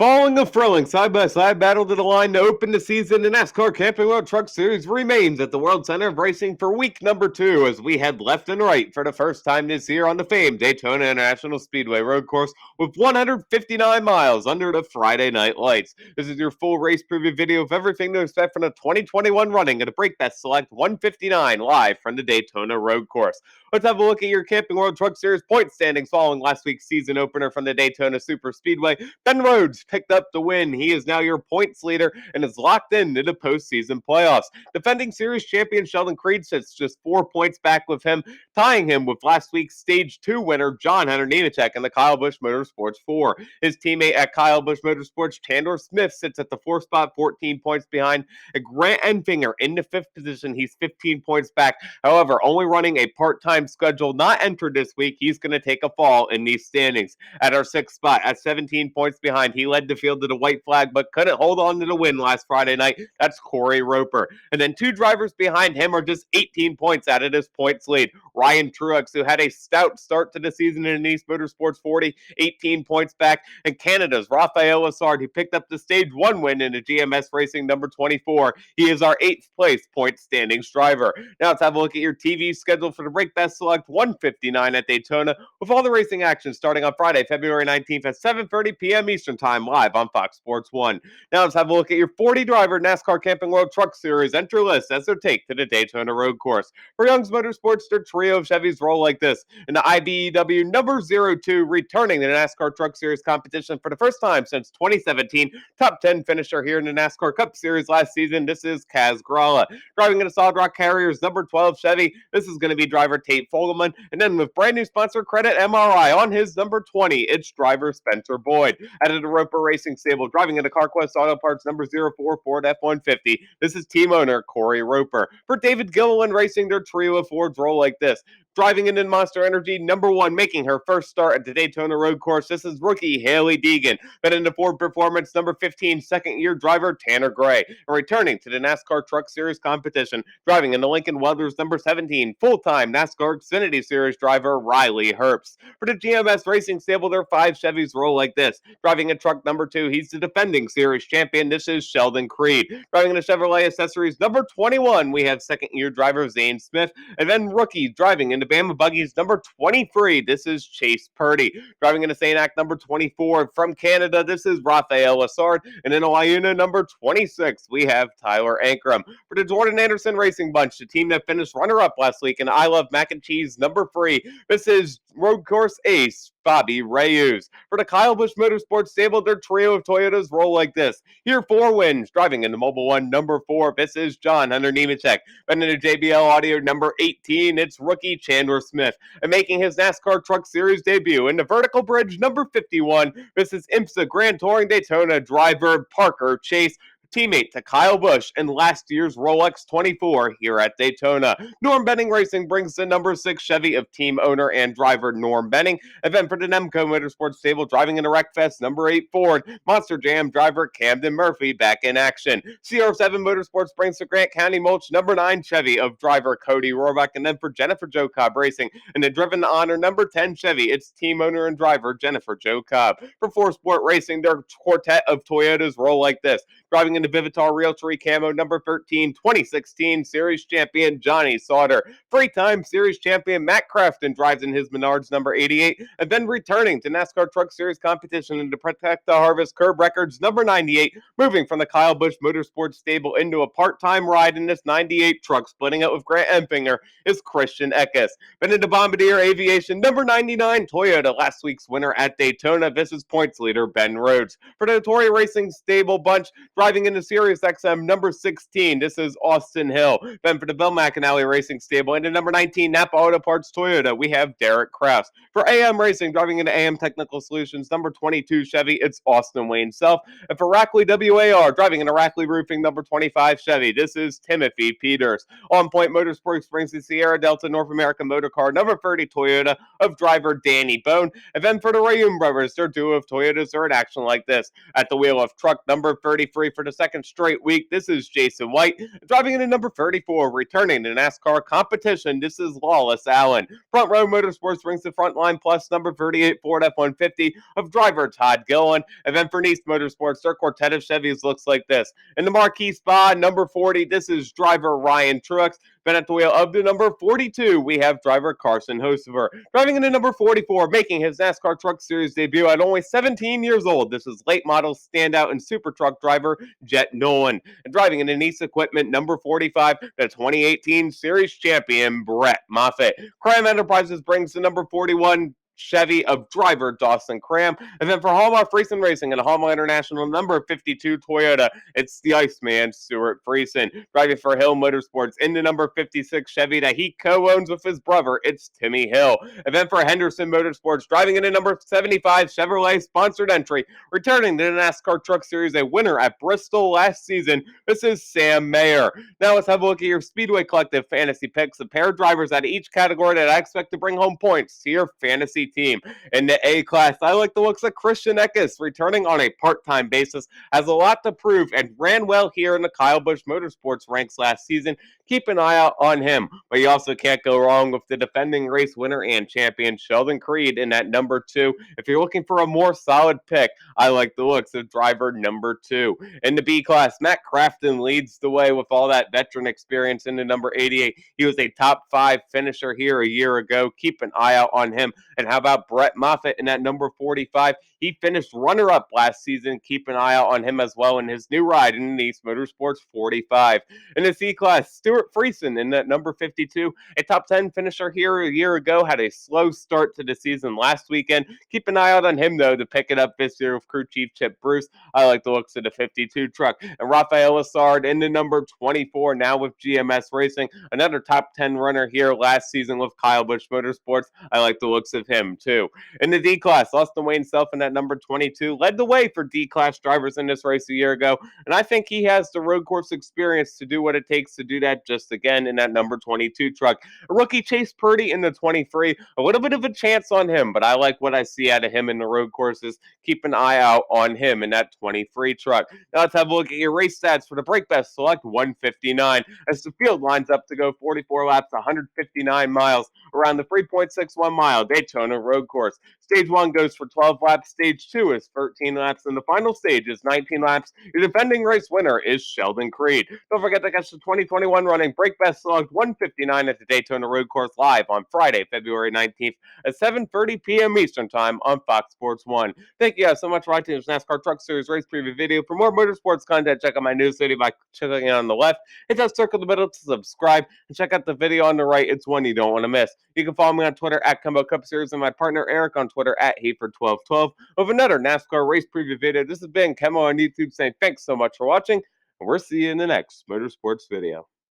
Following a thrilling side-by-side battle to the line to open the season, the NASCAR Camping World Truck Series remains at the World Center of Racing for week number 2 as we head left and right for the first time this year on the famed Daytona International Speedway Road Course with 159 miles under the Friday night lights. This is your full race preview video of everything to expect from the 2021 running of the BrakeBest Select 159 live from the Daytona Road Course. Let's have a look at your Camping World Truck Series point standings following last week's season opener from the Daytona Super Speedway. Ben Rhodes picked up the win. He is now your points leader and is locked into the postseason playoffs. Defending series champion Sheldon Creed sits just 4 points back with him, tying him with last week's Stage 2 winner John Hunter Nemechek in the Kyle Busch Motorsports 4. His teammate at Kyle Busch Motorsports, Chandler Smith, sits at the 4th spot, 14 points behind. Grant Enfinger in the 5th position. He's 15 points back. However, only running a part-time schedule, not entered this week. He's going to take a fall in these standings. At our 6th spot, at 17 points behind, he led the field to the white flag, but couldn't hold on to the win last Friday night. That's Corey Roper. And then 2 drivers behind him are just 18 points out of this points lead. Ryan Truex, who had a stout start to the season in Nice Motorsports 40, 18 points back. And Canada's Raphael Lessard, who picked up the Stage 1 win in the GMS Racing number 24. He is our 8th place point standings driver. Now let's have a look at your TV schedule for the BrakeBest Select 159 at Daytona, with all the racing action starting on Friday, February 19th at 7:30 p.m. Eastern Time, live on Fox Sports 1. Now let's have a look at your 40-driver NASCAR Camping World Truck Series entry list as their take to the Daytona Road Course. For Young's Motorsports, their trio of Chevys roll like this. In the IBEW number 02, returning to the NASCAR Truck Series competition for the first time since 2017, top 10 finisher here in the NASCAR Cup Series last season, this is Kaz Grala. Driving in the Solid Rock Carriers number 12 Chevy, this is going to be driver Tate Fogelman. And then with brand new sponsor credit MRI on his number 20, it's driver Spencer Boyd. Out of the Roper Racing stable, driving in the CarQuest Auto Parts number 04 Ford F-150, this is team owner Corey Roper. For David Gilliland Racing, their trio of Fords roll like this. Driving in Monster Energy, number 1, making her first start at the Daytona Road Course, this is rookie Haley Deegan. Then in the Ford Performance, number 15, second-year driver Tanner Gray. And returning to the NASCAR Truck Series competition, driving in the Lincoln Weathers, number 17, full-time NASCAR Xfinity Series driver Riley Herbst. For the GMS Racing stable, their 5 Chevys roll like this. Driving in truck number 2, he's the defending series champion, this is Sheldon Creed. Driving in the Chevrolet Accessories, number 21, we have second-year driver Zane Smith. And then rookie driving in the Bama Buggies number 23, this is Chase Purdy. Driving in the St. Act number 24 from Canada, this is Raphael Lessard. And in the Iuna number 26, we have Tyler Ankrum. For the Jordan Anderson Racing Bunch, the team that finished runner-up last week in I Love Mac and Cheese number 3, this is Road Course ace Bobby Reyes. For the Kyle Busch Motorsports stable, their trio of Toyotas roll like this. Here 4 wins. Driving in the Mobile One number 4, this is John Hunter Nemechek. And in the JBL Audio number 18, it's rookie Chandler Smith. And making his NASCAR Truck Series debut in the Vertical Bridge number 51, this is IMSA Grand Touring Daytona driver Parker Chase, teammate to Kyle Busch in last year's Rolex 24 here at Daytona. Norm Benning Racing brings the number 6 Chevy of team owner and driver Norm Benning. And then for the Nemco Motorsports stable, driving in the WreckFest number 8 Ford, Monster Jam driver Camden Murphy back in action. CR7 Motorsports brings the Grant County Mulch number 9 Chevy of driver Cody Rohrbach. And then for Jennifer Jo Cobb Racing, in the Driven to Honor number 10 Chevy, it's team owner and driver Jennifer Jo Cobb. For 4Sport Racing, their quartet of Toyotas roll like this. Driving in the Vivitar Realty KEMMO number 13, 2016 Series champion Johnny Sauter. 3-time Series champion Matt Crafton drives in his Menards number 88, and then returning to NASCAR Truck Series competition in the Protect the Harvest Curb Records number 98, moving from the Kyle Busch Motorsports stable into a part-time ride in this 98 truck, splitting it with Grant Enfinger, is Christian Eckes. Then into Bombardier Aviation number 99 Toyota, last week's winner at Daytona, this is points leader Ben Rhodes. For the Notori Racing stable bunch, driving into Sirius XM number 16, this is Austin Hill. Then for the Bill McAnally Racing stable, into number 19 Napa Auto Parts Toyota, we have Derek Kraus. For AM Racing, driving into AM Technical Solutions number 22 Chevy, it's Austin Wayne Self. And for Rackley WAR, driving into Rackley Roofing number 25 Chevy, this is Timothy Peters. On Point Motorsports brings the Sierra Delta North American Motor Car number 30 Toyota of driver Danny Bone. And then for the Rayum brothers, their duo of Toyotas are in action like this. At the wheel of truck number 33 for the second straight week. This is Jason White. Driving into number 34, returning to NASCAR competition, this is Lawless Allen. Front Row Motorsports brings the front line plus number 38 Ford F-150 of driver Todd Gillen. And then for Nice Motorsports, their quartet of Chevys looks like this. In the marquee spot, number 40, this is driver Ryan Truex. Then at the wheel of the number 42, we have driver Carson Hocevar. Driving into number 44, making his NASCAR Truck Series debut at only 17 years old, this is late model standout and super truck driver Jet Nolan. And driving into Nice Equipment, number 45, the 2018 Series champion Brett Moffitt. Cram Enterprises brings the number 41 Chevy of driver Dawson Cram. And then for Hallmark Racing and Hallmark International, number 52 Toyota, it's the Iceman, Stuart Friesen. Driving for Hill Motorsports in the number 56 Chevy that he co-owns with his brother, it's Timmy Hill. And then for Henderson Motorsports, driving in a number 75 Chevrolet sponsored entry, returning to the NASCAR Truck Series, a winner at Bristol last season, this is Sam Mayer. Now let's have a look at your Speedway Collective fantasy picks, a pair of drivers out of each category that I expect to bring home points to your fantasy team. In the A class, I like the looks of Christian Eckes, returning on a part-time basis, has a lot to prove and ran well here in the Kyle Busch Motorsports ranks last season. Keep an eye out on him, but you also can't go wrong with the defending race winner and champion Sheldon Creed in that number 2. If you're looking for a more solid pick, I like the looks of driver number 2. In the B class, Matt Crafton leads the way with all that veteran experience in the number 88. He was a top 5 finisher here a year ago. Keep an eye out on him. And how about Brett Moffitt in that number 45? He finished runner-up last season. Keep an eye out on him as well in his new ride in the Nice Motorsports 45. In the C class, Stuart Friesen in that number 52, a top 10 finisher here a year ago, had a slow start to the season last weekend. Keep an eye out on him, though, to pick it up this year with crew chief Chip Bruce. I like the looks of the 52 truck. And Rafael Lessard in the number 24, now with GMS Racing, another top 10 runner here last season with Kyle Busch Motorsports. I like the looks of him, too. In the D class, Austin Wayne Self in that number 22 led the way for D class drivers in this race a year ago, and I think he has the road course experience to do what it takes to do that just again in that number 22 truck. A rookie Chase Purdy in the 23, a little bit of a chance on him, but I like what I see out of him in the road courses. Keep an eye out on him in that 23 truck. Now let's have a look at your race stats for the BrakeBest Select 159 as the field lines up to go 44 laps, 159 miles around the 3.61 mile Daytona Road Course. Stage 1 goes for 12 laps, Stage 2 is 13 laps, and the final stage is 19 laps. Your defending race winner is Sheldon Creed. Don't forget to catch the 2021 running BrakeBest Select 159 at the Daytona Road Course live on Friday, February 19th at 7:30 p.m. Eastern Time on Fox Sports 1. Thank you guys so much for watching this NASCAR Truck Series race preview video. For more motorsports content, check out my news video by clicking on the left. Hit that circle in the middle to subscribe, and check out the video on the right. It's one you don't want to miss. You can follow me on Twitter at KEMMO Cup Series and my partner Eric on Twitter at Hayford1212 with another NASCAR race preview video. This has been KEMMO on YouTube saying thanks so much for watching, and we'll see you in the next motorsports video.